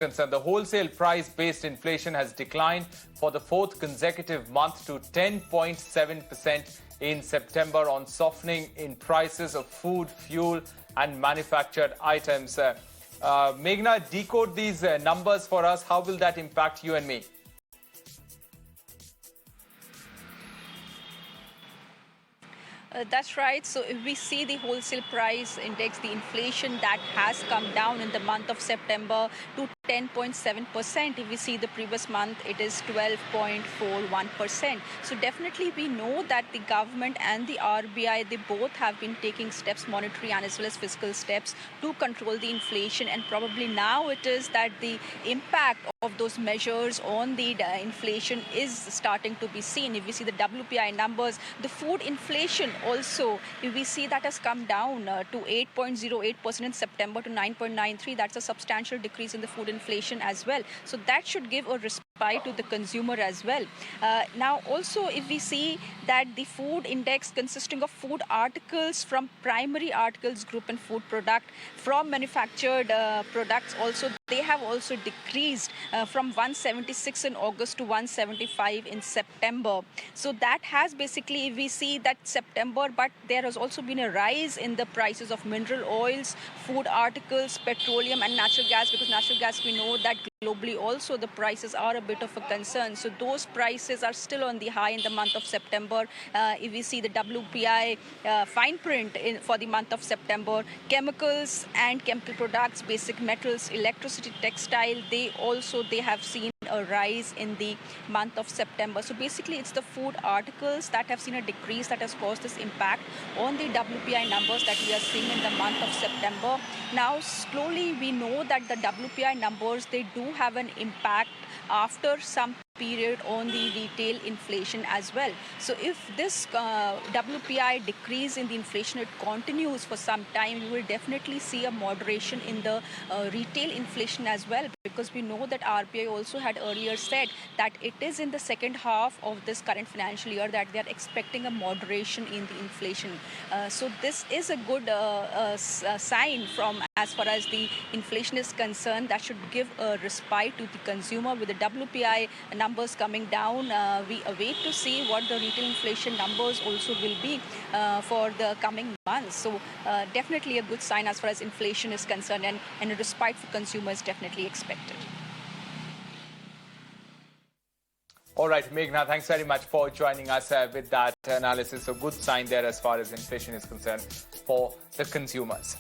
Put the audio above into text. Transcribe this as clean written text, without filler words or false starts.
concerned, the wholesale price-based inflation has declined for the fourth consecutive month to 10.7% in September on softening in prices of food, fuel and manufactured items. Meghna, decode these numbers for us. How will that impact you and me? That's right. So if we see the wholesale price index, the inflation that has come down in the month of September to 10.7%. If we see the previous month, it is 12.41%. So definitely we know that the government and the RBI, they both have been taking steps, monetary and as well as fiscal steps to control the inflation. And probably now it is that the impact of those measures on the inflation is starting to be seen. If we see the WPI numbers, the food inflation also, if we see that has come down to 8.08% in September to 9.93. That's a substantial decrease in the food inflation as well. So that should give a respite to the consumer as well. Now also, if we see that the food index consisting of food articles from primary articles group and food product from manufactured products also, they have also decreased from 176 in August to 175 in September. So that has basically, if we see that September, but there has also been a rise in the prices of mineral oils, food articles, petroleum and natural gas, because natural gas, we know that globally also the prices are a bit of a concern. So those prices are still on the high in the month of September. If we see the WPI fine print for the month of September, chemicals and chemical products, basic metals, electricity, textile, they have seen a rise in the month of September. So basically it's the food articles that have seen a decrease that has caused this impact on the WPI numbers that we are seeing in the month of September. Now slowly we know that the WPI numbers, they do have an impact after some period on the retail inflation as well. So if this WPI decrease in the inflation, it continues for some time, you will definitely see a moderation in the retail inflation as well, because we know that RBI also had earlier said that it is in the second half of this current financial year that they are expecting a moderation in the inflation. So this is a good sign from as far as the inflation is concerned. That should give a respite to the consumer. With the WPI numbers coming down, we await to see what the retail inflation numbers also will be for the coming months. So definitely a good sign as far as inflation is concerned, and a respite for consumers definitely expected. All right, Meghna, thanks very much for joining us with that analysis. A good sign there as far as inflation is concerned for the consumers.